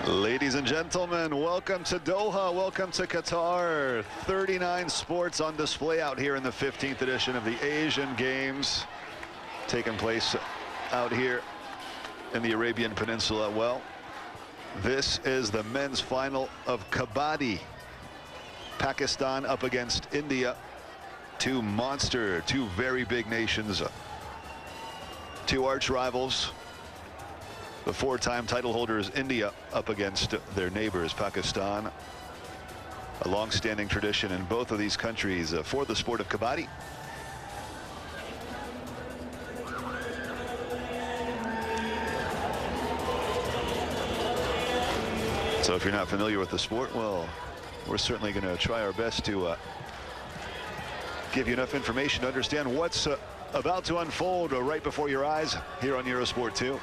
Ladies and gentlemen, welcome to Doha, welcome to Qatar. 39 sports on display out here in the 15th edition of the Asian Games, taking place out here in the Arabian Peninsula. Well, this is the men's final of Kabaddi. Pakistan up against India. Two very big nations, two arch rivals. The four-time title holders, India, up against their neighbors, Pakistan. A long-standing tradition in both of these countries for the sport of Kabaddi. So if you're not familiar with the sport, well, we're certainly going to try our best to give you enough information to understand what's about to unfold right before your eyes here on Eurosport 2.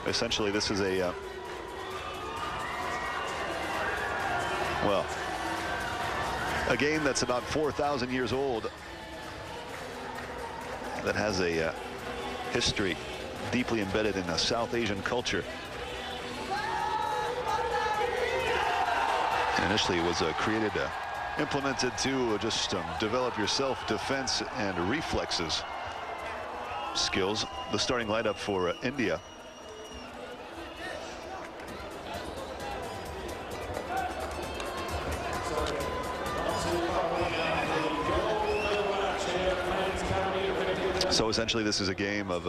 Essentially, this is a game that's about 4,000 years old, that has a history deeply embedded in a South Asian culture. And initially, it was implemented to just develop your self-defense and reflexes skills. The starting lineup for India. So essentially, this is a game of,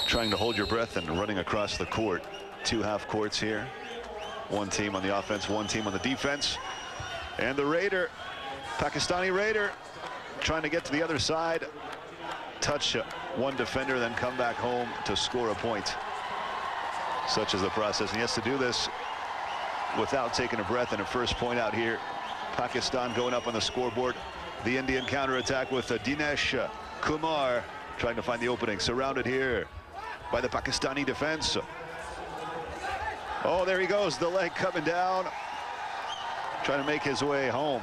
trying to hold your breath and running across the court. Two half courts here. One team on the offense, one team on the defense. And the Raider, Pakistani Raider, trying to get to the other side, touch one defender, then come back home to score a point. Such is the process. And he has to do this without taking a breath. And a first point out here. Pakistan going up on the scoreboard. The Indian counterattack with Dinesh Kumar trying to find the opening. Surrounded here by the Pakistani defense. Oh, there he goes, the leg coming down, trying to make his way home.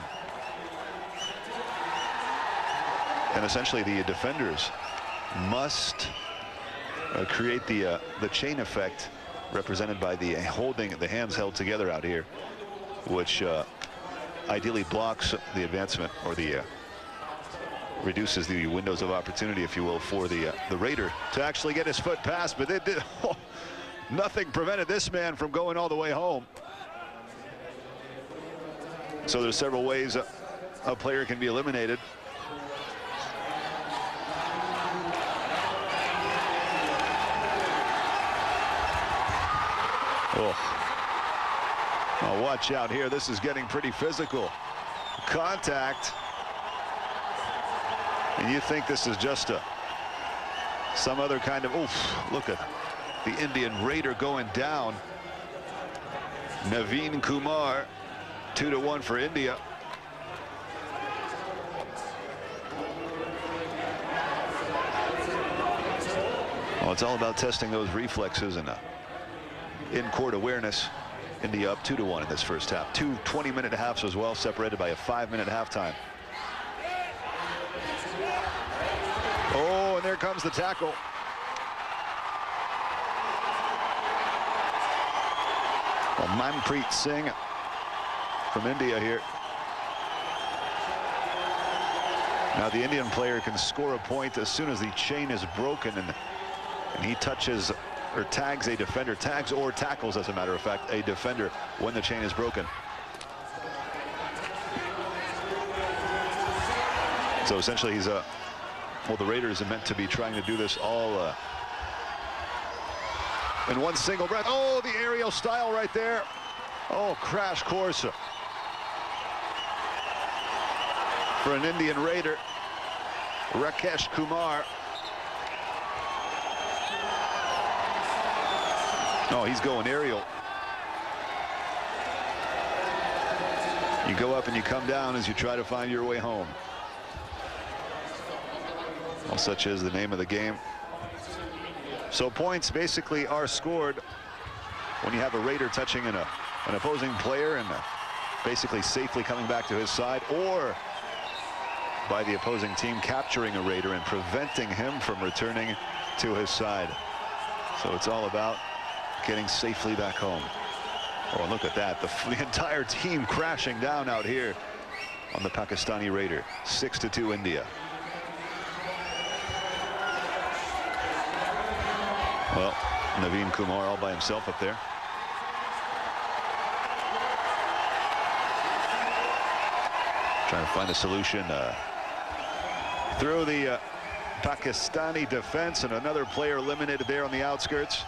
And essentially, the defenders must create the chain effect represented by the hands held together out here, which ideally blocks the advancement, or the reduces the windows of opportunity, if you will, for the Raider to actually get his foot past. But it did. Nothing prevented this man from going all the way home. So there's several ways a player can be eliminated. Oh, watch out here. This is getting pretty physical. Contact. And you think this is just some other kind of, look at the Indian Raider going down. Naveen Kumar, 2-1 for India. Well, it's all about testing those reflexes and in-court awareness. India up 2-1 in this first half. Two 20-minute halves as well, separated by a 5-minute halftime. Oh, and there comes the tackle. Well, Manpreet Singh from India here. Now the Indian player can score a point as soon as the chain is broken, and he touches or tags a defender, tags or tackles, as a matter of fact, a defender when the chain is broken. So essentially, he's the Raiders are meant to be trying to do this all in one single breath. Oh, the aerial style right there. Oh, crash course for an Indian Raider, Rakesh Kumar. Oh, he's going aerial. You go up and you come down as you try to find your way home. Well, such is the name of the game. So points basically are scored when you have a Raider touching an opposing player and basically safely coming back to his side, or by the opposing team capturing a Raider and preventing him from returning to his side. So it's all about getting safely back home. Oh, look at that. The entire team crashing down out here on the Pakistani Raider. 6-2 India. Well, Naveen Kumar all by himself up there. Trying to find a solution through the Pakistani defense, and another player eliminated there on the outskirts.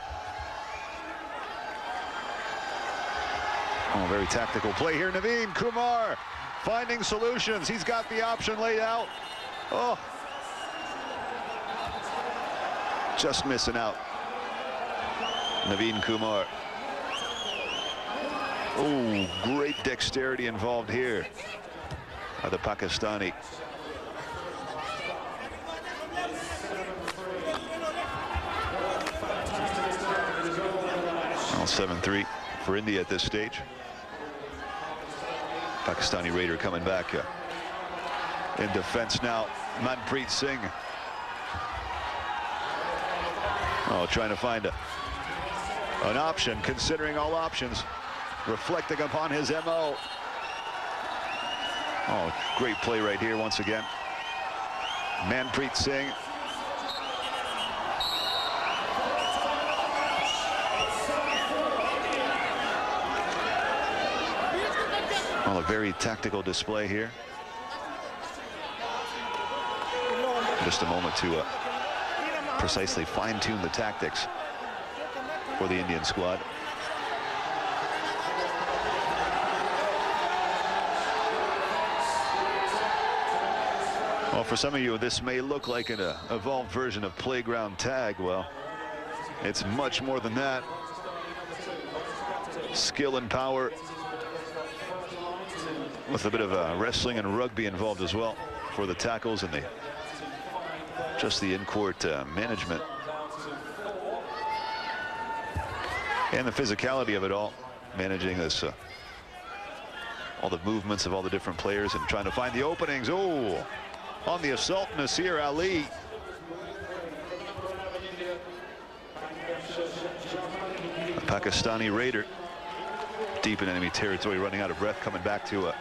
Oh, very tactical play here. Naveen Kumar finding solutions. He's got the option laid out. Oh, just missing out. Naveen Kumar. Oh, great dexterity involved here by the Pakistani. Well, 7-3 for India at this stage. Pakistani Raider coming back in defense now. Manpreet Singh. Oh, trying to find an option, considering all options, reflecting upon his MO. Oh, great play right here once again. Manpreet Singh. Well, a very tactical display here. Just a moment to precisely fine-tune the tactics for the Indian squad. Well, for some of you, this may look like an evolved version of playground tag. Well, it's much more than that. Skill and power, with a bit of wrestling and rugby involved as well for the tackles and just the in-court management. And the physicality of it all, managing this, all the movements of all the different players and trying to find the openings. Oh, on the assault, Nasir Ali. The Pakistani Raider, deep in enemy territory, running out of breath, coming back to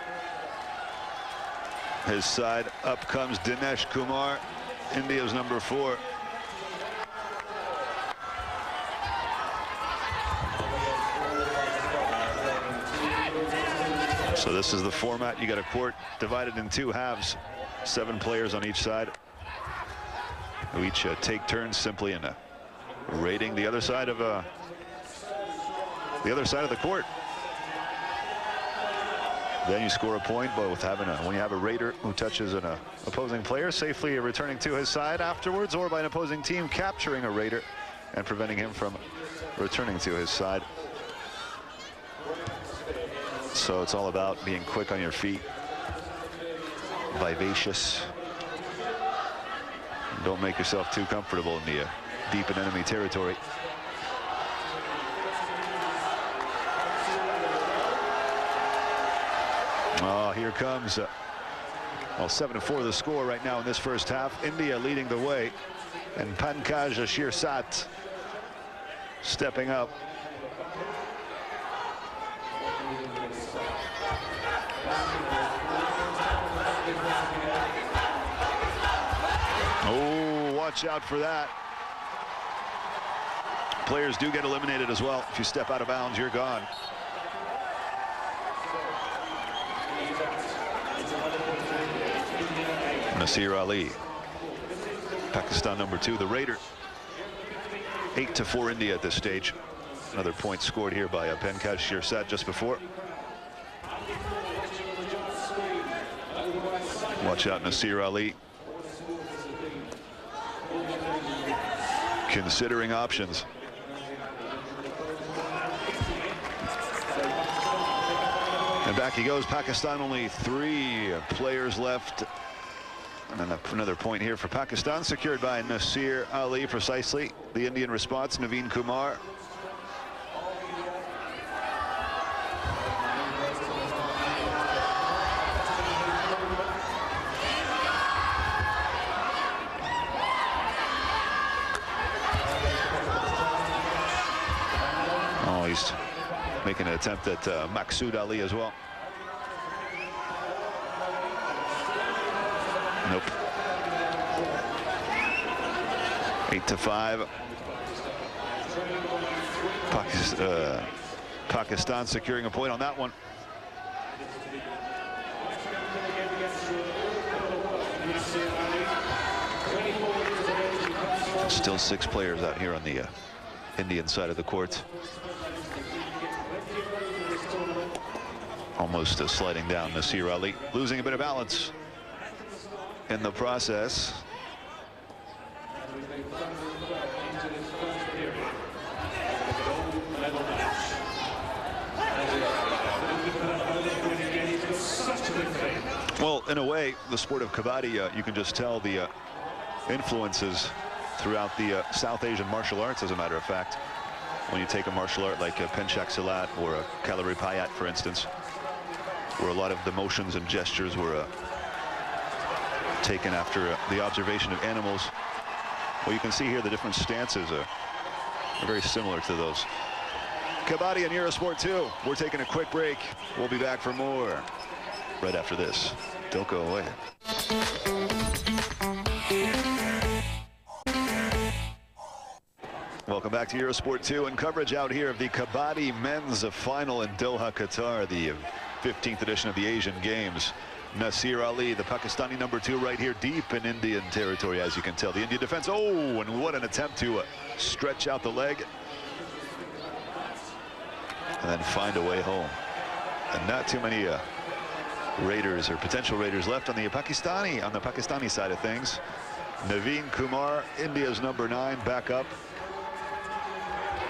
his side. Up comes Dinesh Kumar, India's number 4. So this is the format. You got a court divided in 2 halves, 7 players on each side, who each take turns simply in raiding the other side of the court. Then you score a point, but with having when you have a raider who touches an opposing player, safely returning to his side afterwards, or by an opposing team capturing a raider and preventing him from returning to his side. So it's all about being quick on your feet, vivacious. Don't make yourself too comfortable in the deep in enemy territory. Oh, here comes, well, 7-4 the score right now in this first half. India leading the way, and Pankaj Shirsat stepping up. Oh, watch out for that. Players do get eliminated as well. If you step out of bounds, you're gone. Nasir Ali, Pakistan number 2, the Raider. 8-4 India at this stage. Another point scored here by Pankaj Shirsat just before. Watch out, Nasir Ali. Considering options. And back he goes. Pakistan, only 3 players left. And then another point here for Pakistan, secured by Nasir Ali, precisely. The Indian response, Naveen Kumar. Oh, he's making an attempt at Maksud Ali as well. Nope. 8-5. Pakistan securing a point on that one. Still 6 players out here on the Indian side of the court. Almost sliding down Nasir Ali, losing a bit of balance in the process. Well, in a way, the sport of Kabaddi, you can just tell the influences throughout the South Asian martial arts, as a matter of fact. When you take a martial art like Penchak Silat or a Kalari Payat, for instance, where a lot of the motions and gestures were taken after the observation of animals. Well, you can see here the different stances are very similar to those. Kabaddi and Eurosport 2. We're taking a quick break. We'll be back for more right after this. Don't go away. Welcome back to Eurosport 2 and coverage out here of the Kabaddi men's final in Doha, Qatar, the 15th edition of the Asian Games. Nasir Ali, the Pakistani #2, right here deep in Indian territory, as you can tell. The Indian defense, oh, and what an attempt to stretch out the leg and then find a way home. And not too many Raiders or potential Raiders left on the Pakistani side of things. Naveen Kumar, India's #9, back up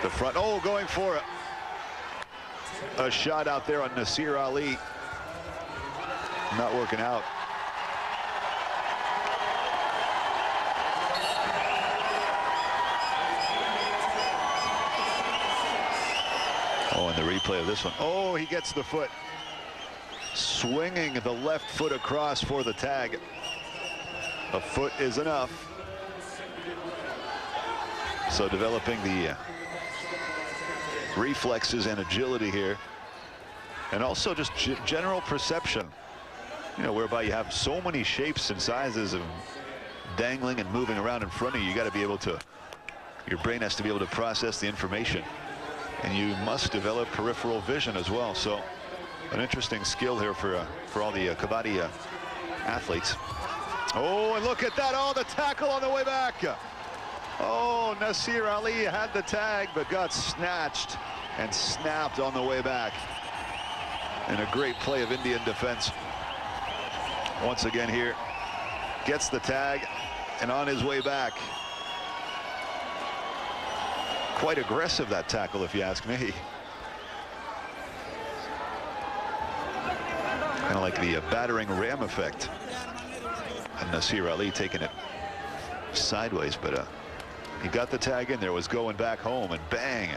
the front. Oh, going for a shot out there on Nasir Ali. Not working out. Oh, and the replay of this one. Oh, he gets the foot. Swinging the left foot across for the tag. A foot is enough. So developing the reflexes and agility here. And also just general perception. You know, whereby you have so many shapes and sizes of dangling and moving around in front of you. You got to be able to, your brain has to be able to process the information. And you must develop peripheral vision as well. So an interesting skill here for all the Kabaddi athletes. Oh, and look at that. Oh, the tackle on the way back. Oh, Nasir Ali had the tag, but got snatched and snapped on the way back. And a great play of Indian defense. Once again here, gets the tag, and on his way back. Quite aggressive, that tackle, if you ask me. Kind of like the battering ram effect. And Nasir Ali taking it sideways, but he got the tag in there, was going back home, and bang,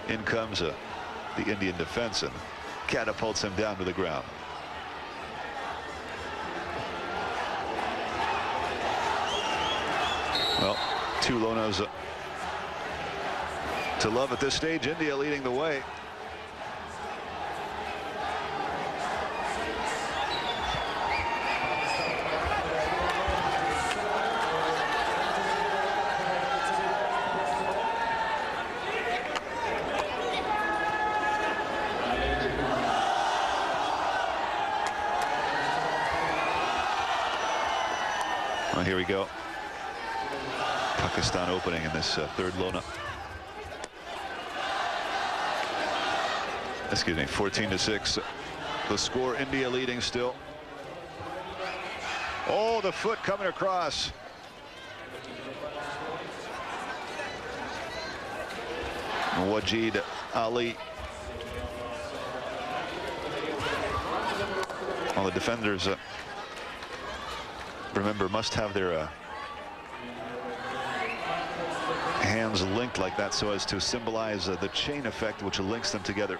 in comes the Indian defense and catapults him down to the ground. Well, 2 Lonos to love at this stage. India leading the way. Well, here we go. Pakistan opening in this third Lona. Excuse me, 14-6. The score, India leading still. Oh, the foot coming across. Wajid Ali. All the defenders, remember, must have their hands linked like that so as to symbolize the chain effect which links them together,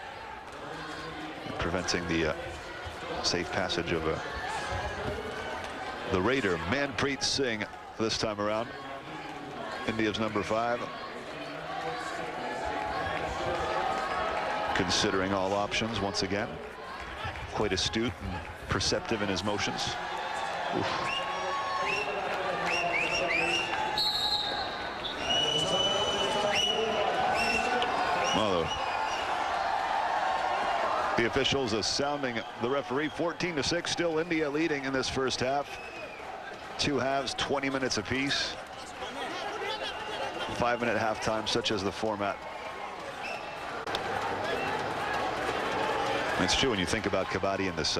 preventing the safe passage of the Raider, Manpreet Singh, this time around. India's #5. considering all options once again. Quite astute and perceptive in his motions. Oof. Well, the officials are sounding the referee. 14-6, still India leading in this first half. Two halves, 20 minutes apiece. 5-minute halftime, such as the format. It's true when you think about Kabaddi in this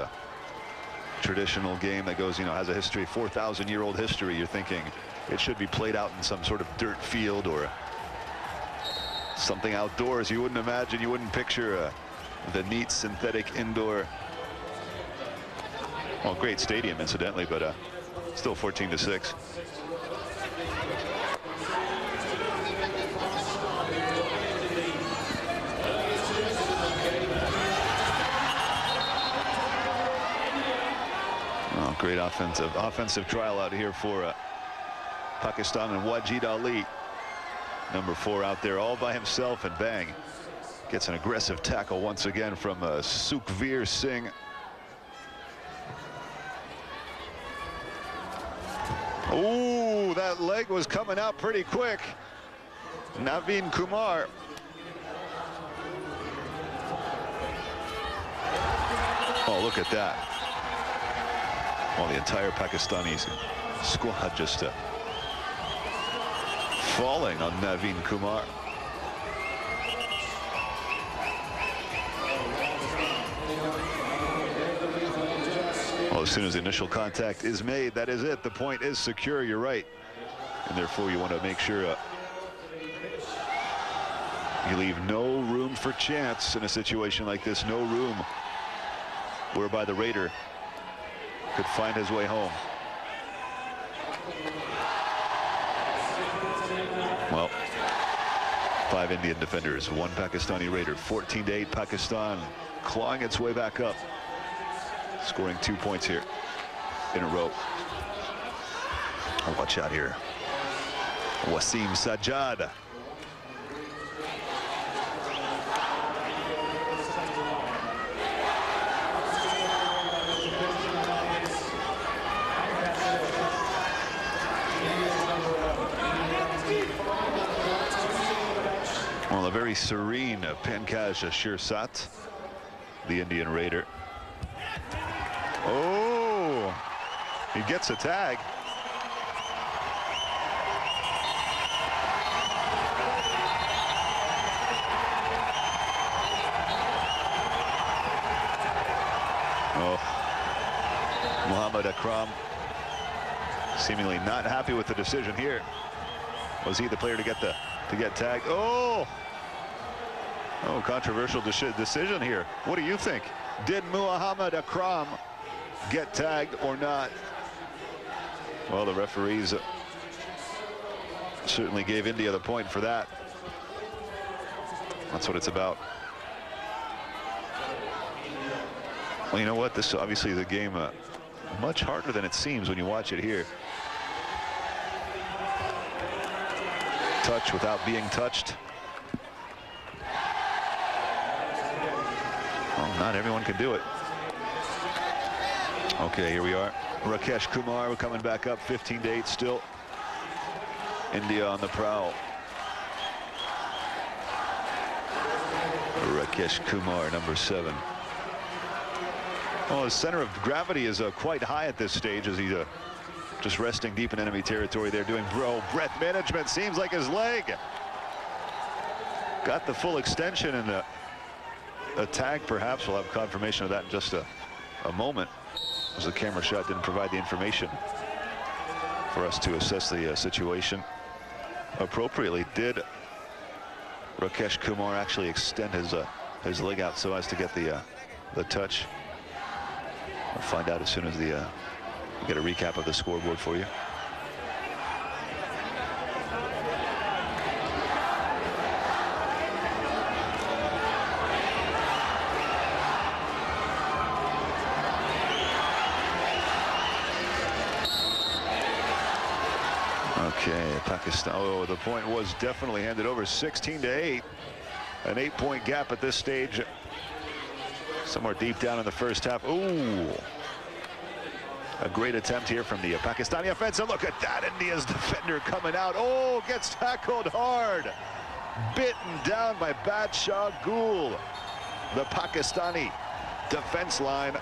traditional game that goes, has a history, 4,000-year-old history. You're thinking it should be played out in some sort of dirt field or something outdoors. You wouldn't imagine, you wouldn't picture the neat synthetic indoor, well, great stadium incidentally, but still 14-6. Oh, great offensive trial out here for Pakistan, and Wajid Ali, number 4, out there all by himself, and bang, gets an aggressive tackle once again from Sukhveer Singh. Ooh, that leg was coming out pretty quick. Naveen Kumar. Oh, look at that. Well, the entire Pakistani squad just falling on Naveen Kumar. Well, as soon as the initial contact is made, that is it. The point is secure, you're right. And therefore, you want to make sure you leave no room for chance in a situation like this. No room whereby the Raider could find his way home. Well, 5 Indian defenders, 1 Pakistani Raider. 14-8 Pakistan clawing its way back up, scoring 2 points here in a row. Oh, watch out here. Wasim Sajjad. Well, a very serene Pankaj Shirsat, the Indian Raider. Oh, he gets a tag. Oh, Muhammad Akram seemingly not happy with the decision here. Was he the player to get tagged? Oh, controversial decision here. What do you think? Did Muhammad Akram get tagged or not? Well, the referees certainly gave India the point for that. That's what it's about. Well, you know what? This obviously is a game much harder than it seems when you watch it here. Touch without being touched. Well, not everyone can do it. Okay, here we are. Rakesh Kumar coming back up, 15-8 still. India on the prowl. Rakesh Kumar, number 7. Well, his center of gravity is quite high at this stage as he's just resting deep in enemy territory there, doing breath management. Seems like his leg got the full extension, and a tag perhaps. We'll have confirmation of that in just a moment, as the camera shot didn't provide the information for us to assess the situation appropriately. Did Rakesh Kumar actually extend his leg out so as to get the touch? We'll find out as soon as we get a recap of the scoreboard for you. Okay, Pakistan. Oh, the point was definitely handed over. 16-8. An 8-point gap at this stage. Somewhere deep down in the first half. Ooh. A great attempt here from the Pakistani offense. And look at that, India's defender coming out. Oh, gets tackled hard. Bitten down by Badshah Gul. The Pakistani defense line.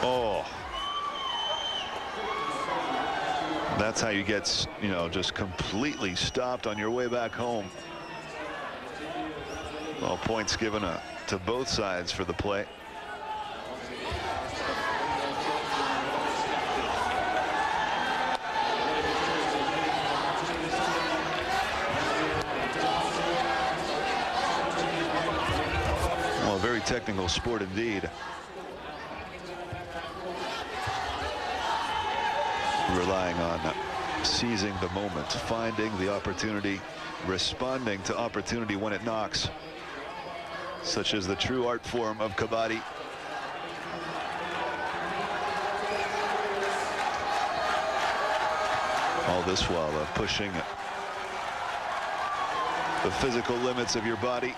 Oh. That's how you get, just completely stopped on your way back home. Well, points given to both sides for the play. Well, a very technical sport indeed. Relying on seizing the moment, finding the opportunity, responding to opportunity when it knocks, such as the true art form of Kabaddi. All this while pushing the physical limits of your body,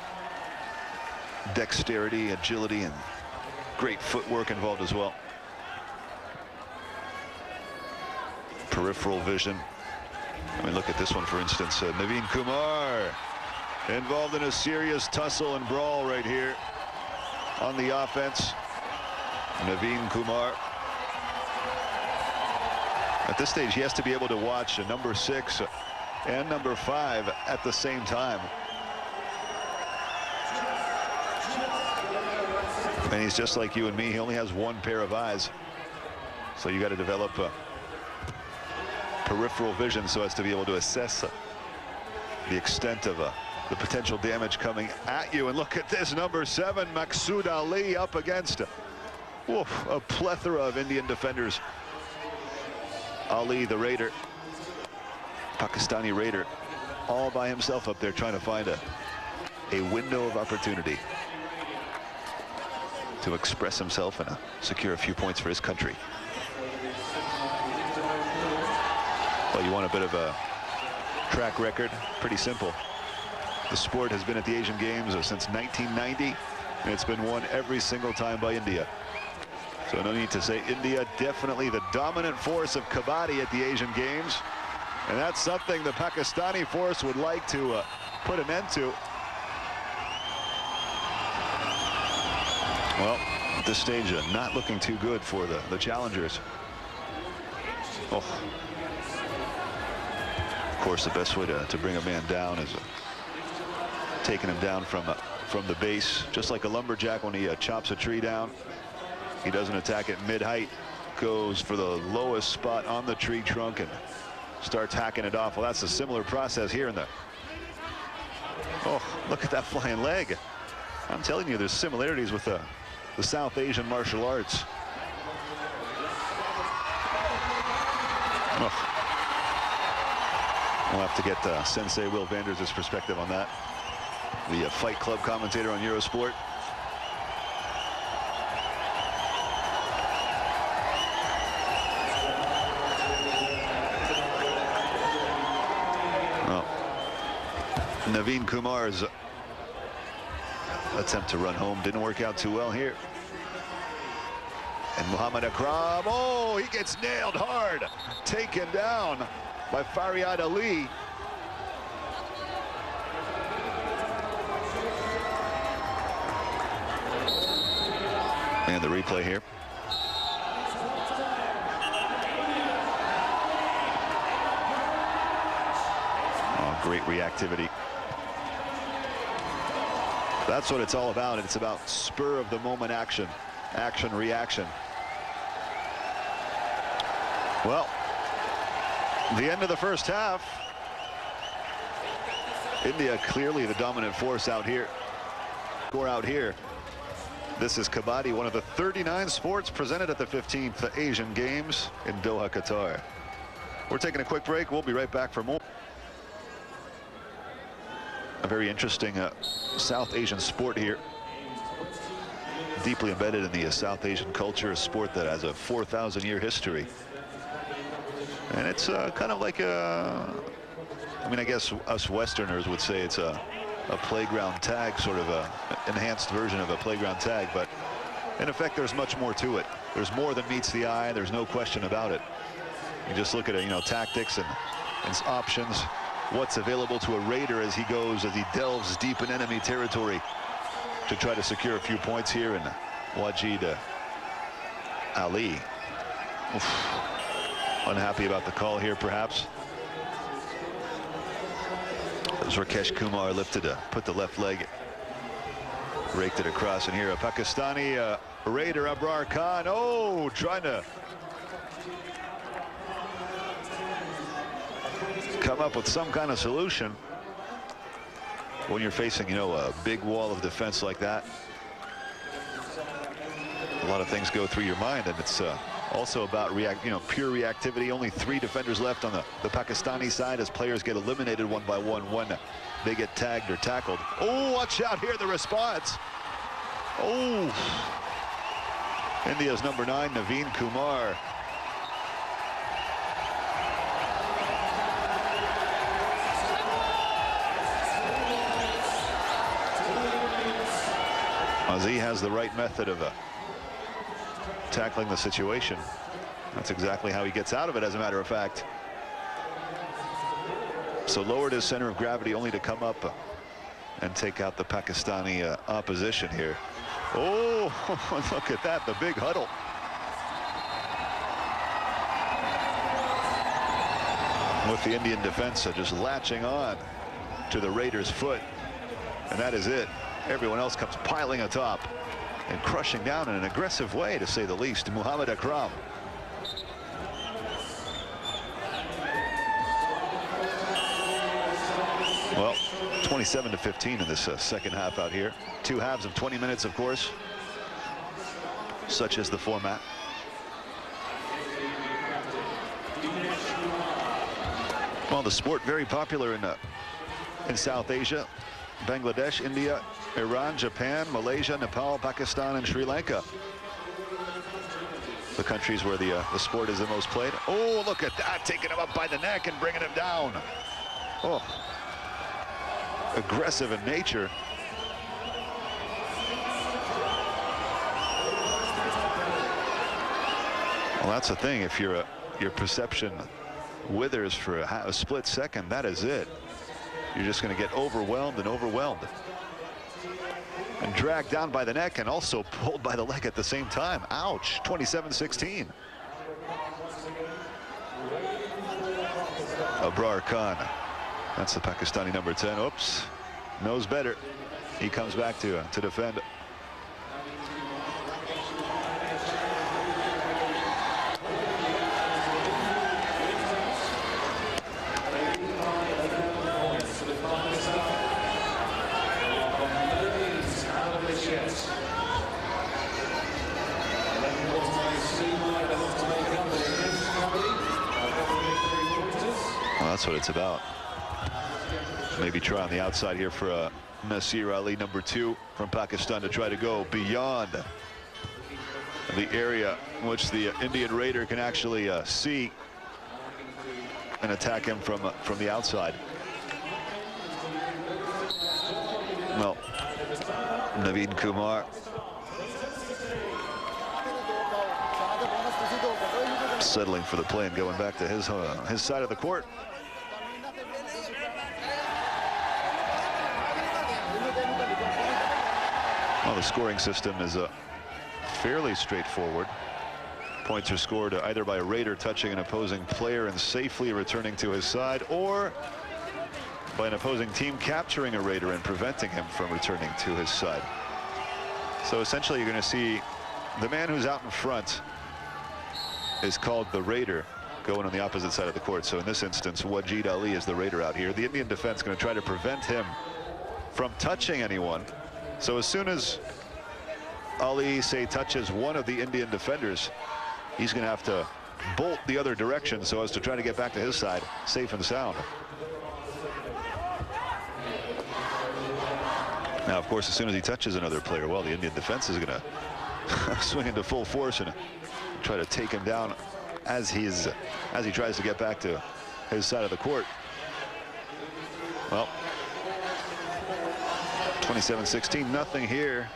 dexterity, agility, and great footwork involved as well. Peripheral vision. I mean, look at this one, for instance. Naveen Kumar involved in a serious tussle and brawl right here on the offense. Naveen Kumar. At this stage, he has to be able to watch number 6 and number 5 at the same time. And he's just like you and me. He only has one pair of eyes. So you got to develop peripheral vision so as to be able to assess the extent of the potential damage coming at you. And look at this, number 7, Maqsood Ali, up against a plethora of Indian defenders. Ali, the Raider, Pakistani Raider, all by himself up there trying to find a window of opportunity to express himself and secure a few points for his country. Well, you want a bit of a track record? Pretty simple. The sport has been at the Asian Games since 1990, and it's been won every single time by India. So no need to say India, definitely the dominant force of Kabaddi at the Asian Games. And that's something the Pakistani force would like to put an end to. Well, at this stage, not looking too good for the challengers. Oh. Of course, the best way to bring a man down is taking him down from the base, just like a lumberjack when he chops a tree down. He doesn't attack it mid-height, goes for the lowest spot on the tree trunk and starts hacking it off. Well, that's a similar process here in the... Oh, look at that flying leg. I'm telling you, there's similarities with the South Asian martial arts. Oh. We'll have to get Sensei Will Vanders' perspective on that. The Fight Club commentator on Eurosport. Naveen Kumar's attempt to run home didn't work out too well here. And Muhammad Akram, oh, he gets nailed hard. Taken down by Faryad Ali. And the replay here. Oh, great reactivity. That's what it's all about. It's about spur of the moment action, reaction. Well, the end of the first half. India clearly the dominant force out here. Score out here. This is Kabaddi, one of the 39 sports presented at the 15th Asian Games in Doha, Qatar. We're taking a quick break. We'll be right back for more. A very interesting South Asian sport here. deeply embedded in the South Asian culture, a sport that has a 4,000-year history. And it's kind of like a, I mean, I guess us Westerners would say it's a playground tag, sort of a enhanced version of a playground tag, but in effect there's much more to it. There's more than meets the eye, there's no question about it. You just look at it, you know, tactics and options, what's available to a raider as he delves deep in enemy territory to try to secure a few points here. And Wajid Ali, unhappy about the call here, perhaps. As Rakesh Kumar lifted to put the left leg, raked it across, and here a Pakistani raider, Abrar Khan, trying to come up with some kind of solution. When you're facing, you know, a big wall of defense like that, a lot of things go through your mind, and it's also about pure reactivity. Only 3 defenders left on the Pakistani side as players get eliminated one by one when they get tagged or tackled. Oh, watch out here, the response. Oh, India's number 9, Naveen Kumar. He has the right method of tackling the situation. That's exactly how he gets out of it, as a matter of fact. So lowered his center of gravity only to come up and take out the Pakistani opposition here. Oh, look at that, the big huddle. With the Indian defense just latching on to the Raiders' foot. And that is it. Everyone else comes piling atop and crushing down in an aggressive way, to say the least. Muhammad Akram. Well, 27-15 in this second half out here. 2 halves of 20 minutes, of course. Such is the format. Well, the sport very popular in South Asia. Bangladesh, India, Iran, Japan, Malaysia, Nepal, Pakistan, and Sri Lanka. The countries where the sport is the most played. Oh, look at that, taking him up by the neck and bringing him down. Oh, aggressive in nature. Well, that's the thing. If your perception withers for a split second, that is it. You're just going to get overwhelmed and overwhelmed. And dragged down by the neck and also pulled by the leg at the same time. Ouch, 27-16. Abrar Khan, that's the Pakistani number 10. Oops, knows better. He comes back to defend. That's what it's about. Maybe try on the outside here for Nasir Ali, number 2 from Pakistan, to try to go beyond the area in which the Indian Raider can actually see and attack him from the outside. Well, Naveen Kumar settling for the play and going back to his side of the court. Well, the scoring system is fairly straightforward. Points are scored either by a Raider touching an opposing player and safely returning to his side, or by an opposing team capturing a Raider and preventing him from returning to his side. So essentially you're going to see the man who's out in front is called the Raider, going on the opposite side of the court. So in this instance, Wajid Ali is the Raider out here. The Indian defense is going to try to prevent him from touching anyone. So as soon as Ali, say, touches one of the Indian defenders, he's going to have to bolt the other direction so as to try to get back to his side, safe and sound. Now, of course, as soon as he touches another player, well, the Indian defense is going to swing into full force and try to take him down as he tries to get back to his side of the court. Well, 27-16, nothing here.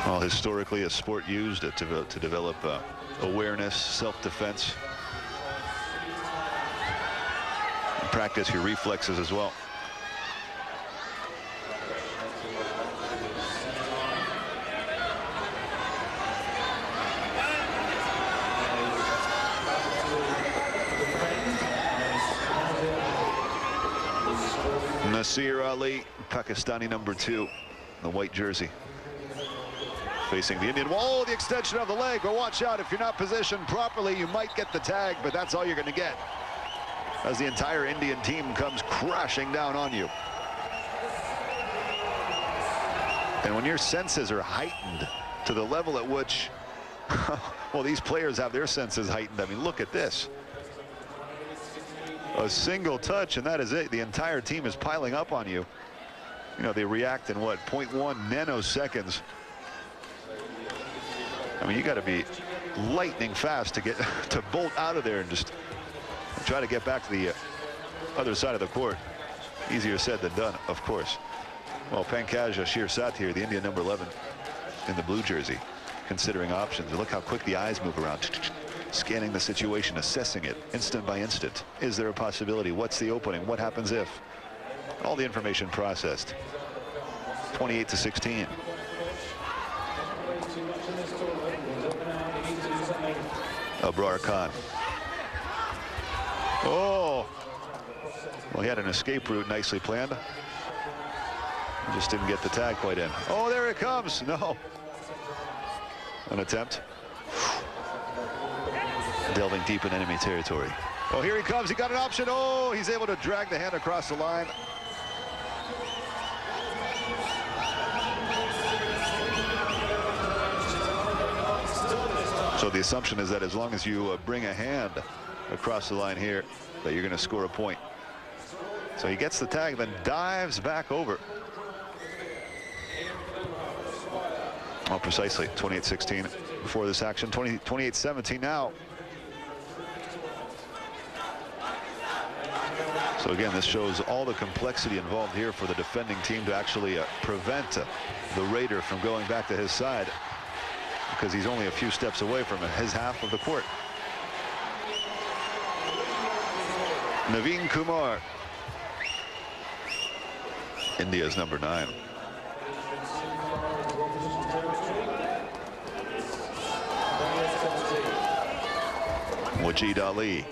Well, historically, a sport used to develop awareness, self-defense, and practice your reflexes as well. Nasir Ali, Pakistani #2, the white jersey, facing the Indian. Whoa, the extension of the leg. But watch out, if you're not positioned properly, you might get the tag, but that's all you're going to get as the entire Indian team comes crashing down on you. And when your senses are heightened to the level at which, well, these players have their senses heightened. I mean, look at this. A single touch, and that is it. The entire team is piling up on you. You know, they react in, what, 0.1 nanoseconds. I mean, you got to be lightning fast to get to bolt out of there and just try to get back to the other side of the court. Easier said than done, of course. Well, Pankaj Shirsat, the Indian #11 in the blue jersey, considering options. Look how quick the eyes move around, scanning the situation, assessing it instant by instant. Is there a possibility? What's the opening? What happens if? All the information processed. 28-16. Abrar Khan. Oh, well, he had an escape route nicely planned. Just didn't get the tag quite in. Oh, there it comes. No. An attempt. Delving deep in enemy territory. Oh, here he comes. He got an option. Oh, he's able to drag the hand across the line. So the assumption is that as long as you bring a hand across the line here, that you're going to score a point. So he gets the tag, then dives back over. Oh, precisely 28-16 before this action. 28-17 now. So again, this shows all the complexity involved here for the defending team to actually prevent the Raider from going back to his side, because he's only a few steps away from his half of the court. Naveen Kumar, India's #9. Wajid Ali.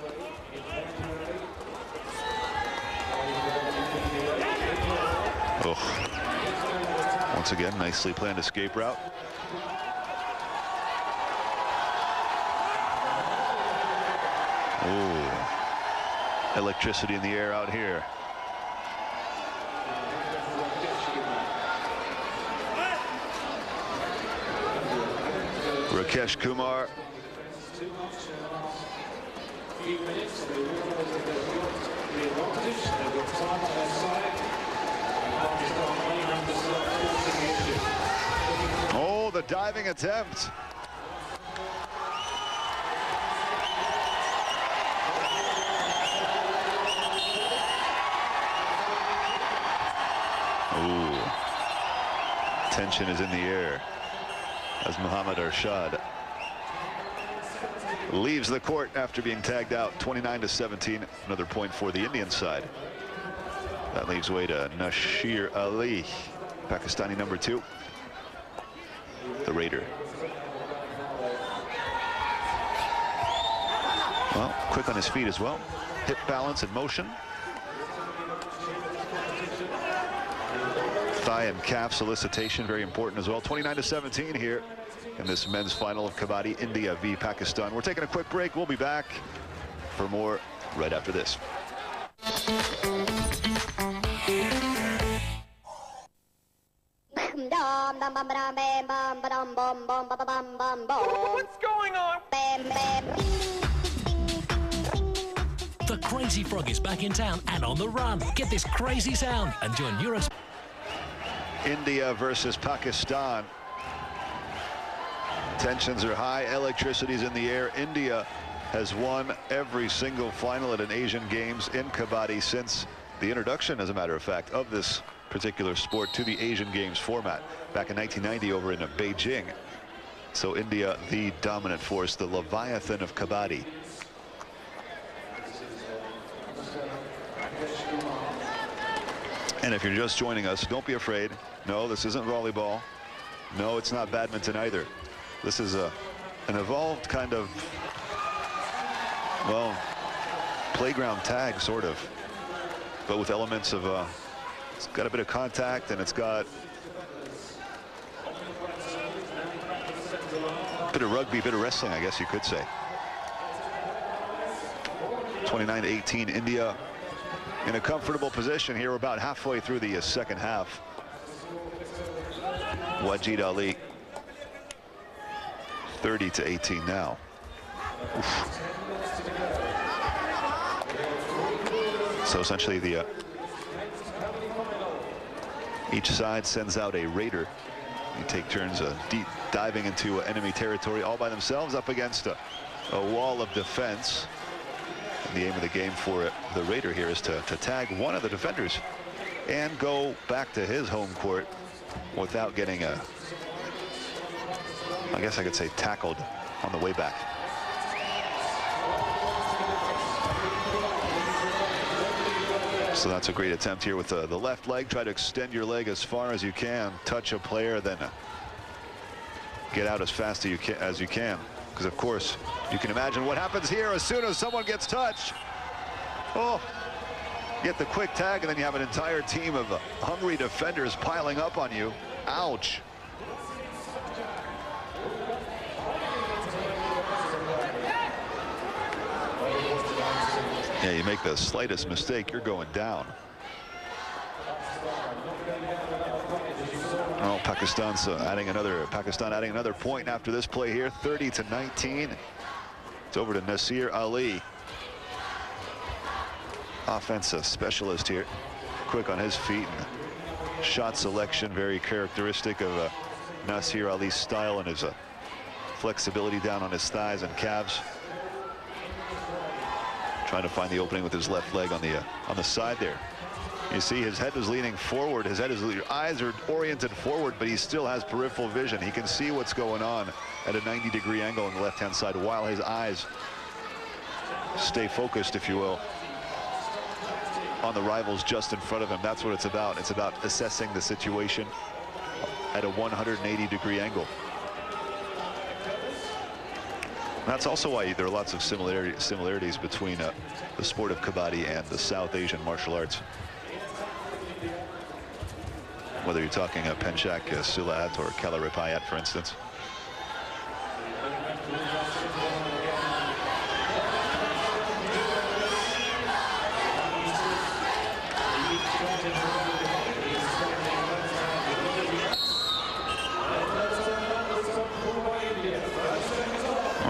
Oh. Once again, nicely planned escape route. Oh, electricity in the air out here. Rakesh Kumar. Oh, the diving attempt. Ooh. Tension is in the air as Muhammad Arshad leaves the court after being tagged out. 29-17, another point for the Indian side. That leaves way to Nasir Ali, Pakistani #2, the Raider. Well, quick on his feet as well. Hip balance and motion. Thigh and calf solicitation, very important as well. 29-17 here in this men's final of Kabaddi, India v Pakistan. We're taking a quick break. We'll be back for more right after this. What's going on? The Crazy Frog is back in town and on the run. Get this crazy sound and join Euro's. India versus Pakistan. Tensions are high, electricity's in the air. India has won every single final at an Asian Games in Kabaddi since the introduction, as a matter of fact, of this particular sport to the Asian Games format back in 1990 over in Beijing. So India, the dominant force, the Leviathan of Kabaddi. And if you're just joining us, don't be afraid. No, this isn't volleyball. No, it's not badminton either. This is an evolved kind of, well, playground tag, sort of, but with elements of, it's got a bit of contact, and it's got a bit of rugby, a bit of wrestling, I guess you could say. 29-18, India in a comfortable position here. We're about halfway through the second half. Wajid Ali, 30-18 now. Oof. So essentially, each side sends out a raider. You take turns deep diving into enemy territory all by themselves up against a wall of defense. And the aim of the game for the raider here is to tag one of the defenders and go back to his home court without getting I guess I could say, tackled on the way back. So that's a great attempt here with the left leg. Try to extend your leg as far as you can, touch a player, then get out as fast as you can. Because of course, you can imagine what happens here as soon as someone gets touched. Oh, get the quick tag, and then you have an entire team of hungry defenders piling up on you. Ouch. Yeah, you make the slightest mistake, you're going down. Well, Pakistan adding another point after this play here, 30-19. It's over to Nasir Ali. Offensive specialist here, quick on his feet, and shot selection very characteristic of Nasir Ali's style, and his flexibility down on his thighs and calves. Trying to find the opening with his left leg on the side there. You see his head is leaning forward. His eyes are oriented forward, but he still has peripheral vision. He can see what's going on at a 90-degree angle on the left-hand side while his eyes stay focused, if you will, on the rivals just in front of him. That's what it's about. It's about assessing the situation at a 180-degree angle. That's also why there are lots of similarities between the sport of Kabaddi and the South Asian martial arts. Whether you're talking Penchak, Silat, or Kalaripayat, for instance.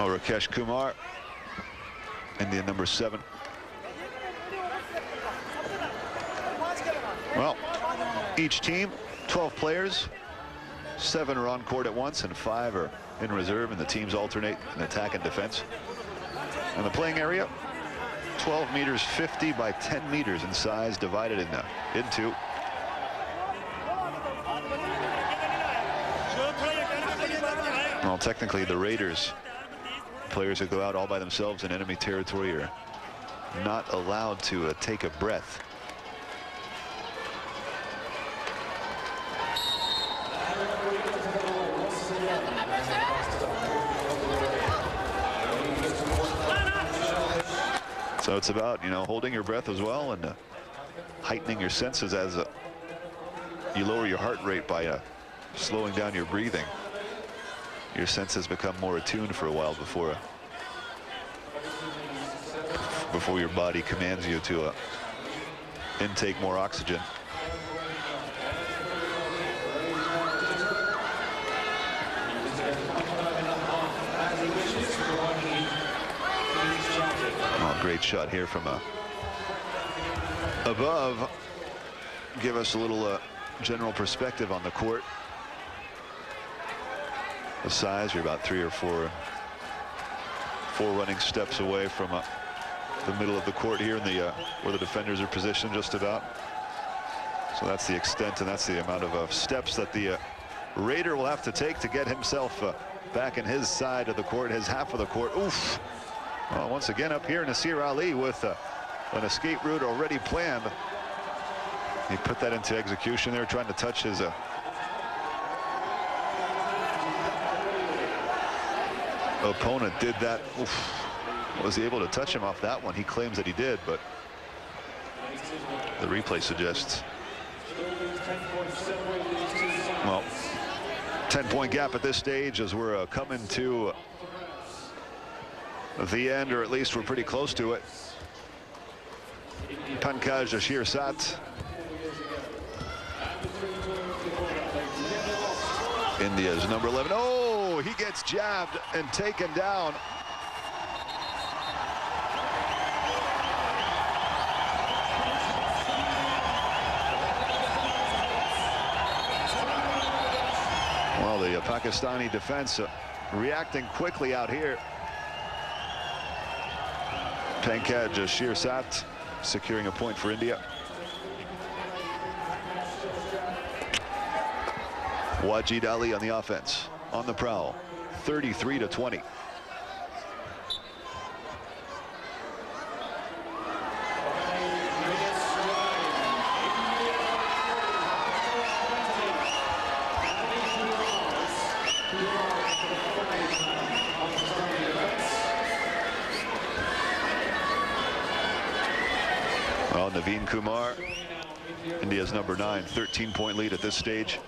Rakesh Kumar, Indian number 7. Well, each team, 12 players, 7 are on court at once and 5 are in reserve, and the teams alternate in attack and defense. And the playing area, 12 meters 50 by 10 meters in size, divided into. Well, technically the Raiders, players who go out all by themselves in enemy territory, are not allowed to take a breath. So it's about, holding your breath as well, and heightening your senses as you lower your heart rate by slowing down your breathing. Your senses become more attuned for a while before your body commands you to intake more oxygen. shot here from above. Give us a little general perspective on the court. The size, you're about 3 or 4 running steps away from the middle of the court here in the where the defenders are positioned just about. So that's the extent and that's the amount of steps that the Raider will have to take to get himself back in his side of the court, his half of the court. Oof. Well, once again up here, Nasir Ali with an escape route already planned. He put that into execution there, trying to touch his opponent. Did that. Oof. Was he able to touch him off that one? He claims that he did, but the replay suggests, well, 10-point gap at this stage as we're coming to the end, or at least we're pretty close to it. Pankaj Ashirsat, India's number 11. Oh, he gets jabbed and taken down. Well, the Pakistani defense reacting quickly out here. Pankaj Ashirsat securing a point for India. Wajid Ali on the offense, on the prowl, 33-20. Well, Naveen Kumar, India's number 9, 13-point lead at this stage.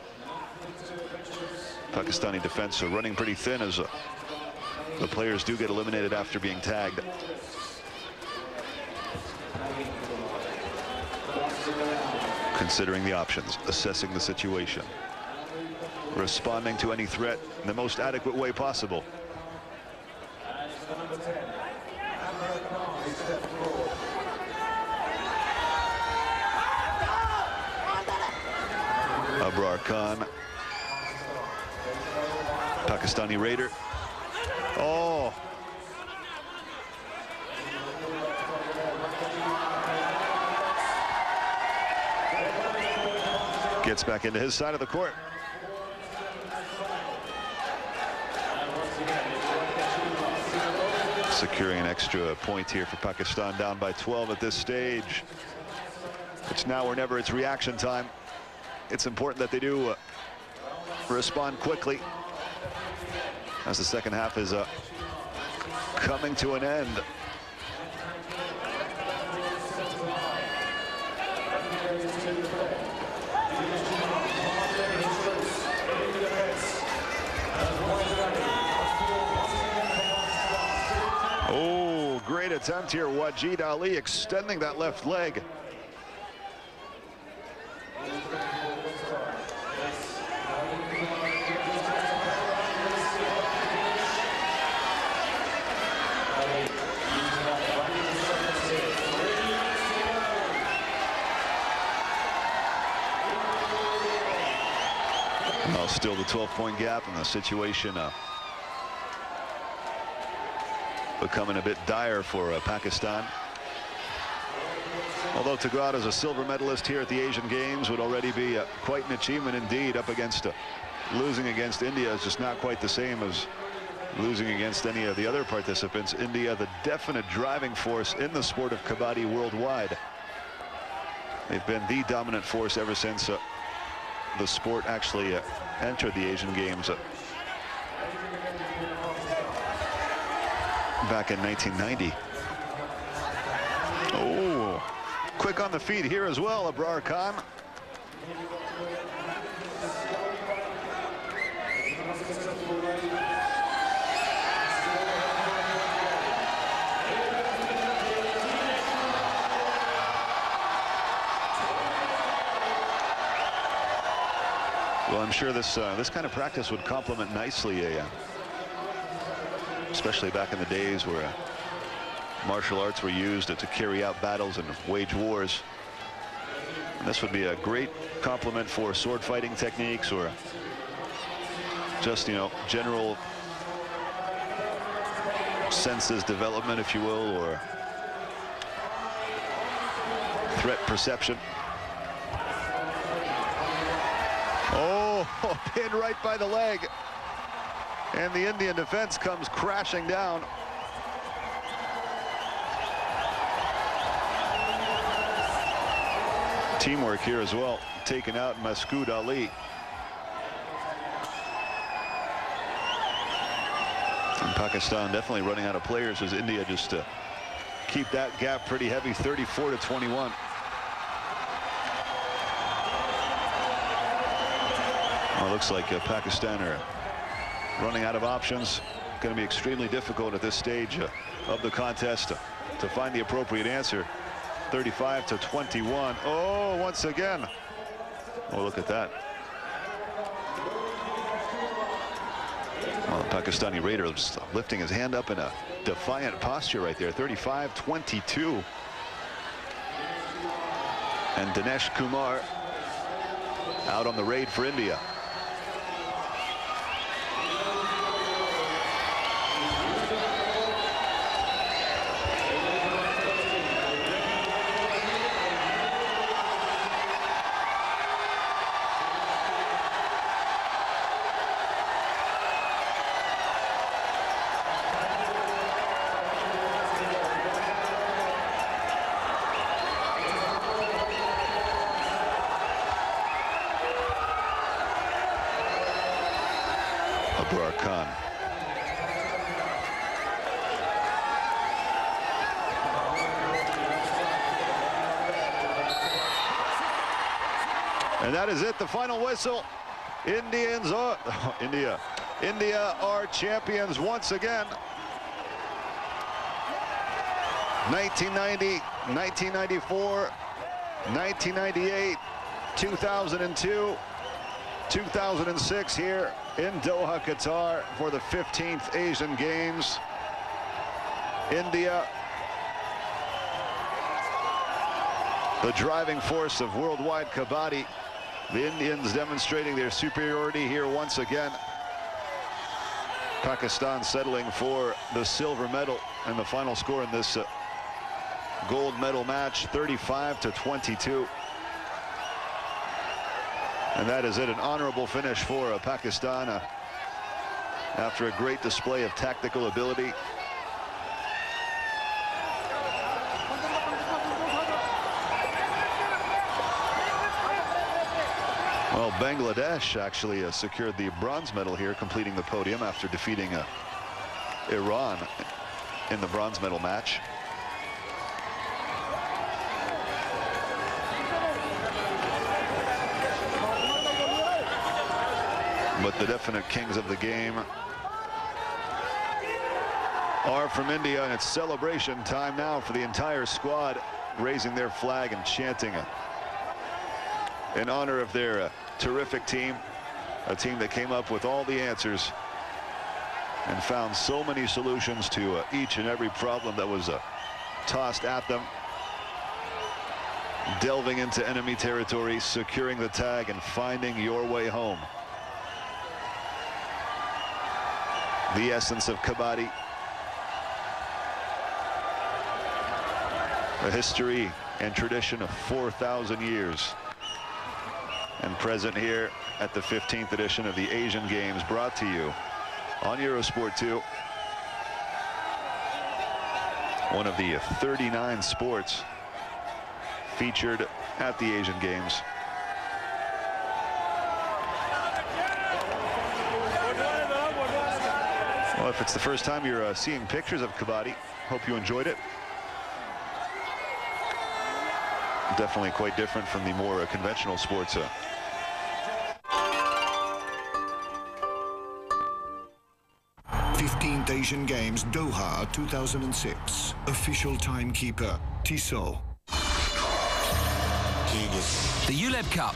Pakistani defense are running pretty thin as the players do get eliminated after being tagged. Considering the options, assessing the situation, responding to any threat in the most adequate way possible. Abrar Khan, Pakistani Raider. Oh. Gets back into his side of the court. Securing an extra point here for Pakistan, down by 12 at this stage. It's now or never. It's reaction time. It's important that they do respond quickly as the second half is coming to an end. Oh, great attempt here. Wajid Ali extending that left leg. Well, still the 12-point gap, and the situation becoming a bit dire for Pakistan. Although to go out as a silver medalist here at the Asian Games would already be quite an achievement indeed. Up against losing against India is just not quite the same as losing against any of the other participants. India, the definite driving force in the sport of Kabaddi worldwide. They've been the dominant force ever since the sport actually entered the Asian Games back in 1990. Oh, quick on the feet here as well, Abrar Khan. Well, I'm sure this kind of practice would complement nicely, especially back in the days where martial arts were used to carry out battles and wage wars. And this would be a great complement for sword fighting techniques, or just, you know, general senses development, if you will, or threat perception. Oh, pinned right by the leg. And the Indian defense comes crashing down. Teamwork here as well, taken out Masood Ali. And Pakistan definitely running out of players as India just keep that gap pretty heavy, 34-21. Well, it looks like Pakistan are running out of options. Going to be extremely difficult at this stage of the contest to find the appropriate answer. 35-21. Oh, once again. Oh, look at that. Well, the Pakistani raider just lifting his hand up in a defiant posture right there. 35-22. And Dinesh Kumar out on the raid for India. Khan. And that is it, the final whistle. India are champions once again. 1990, 1994, 1998, 2002, 2006 here in Doha, Qatar for the 15th Asian Games. India, the driving force of worldwide Kabaddi. The Indians demonstrating their superiority here once again. Pakistan settling for the silver medal, and the final score in this gold medal match, 35-22. And that is it, an honorable finish for Pakistan after a great display of tactical ability. Well, Bangladesh actually secured the bronze medal here, completing the podium after defeating Iran in the bronze medal match. But the definite kings of the game are from India, and it's celebration time now for the entire squad, raising their flag and chanting in honor of their terrific team, a team that came up with all the answers and found so many solutions to each and every problem that was tossed at them, delving into enemy territory, securing the tag, and finding your way home. The essence of Kabaddi. A history and tradition of 4,000 years. And present here at the 15th edition of the Asian Games, brought to you on Eurosport 2. One of the 39 sports featured at the Asian Games. Well, if it's the first time you're seeing pictures of Kabaddi, hope you enjoyed it. Definitely quite different from the more conventional sports. 15th Asian Games, Doha 2006. Official timekeeper, Tissot. The ULEB Cup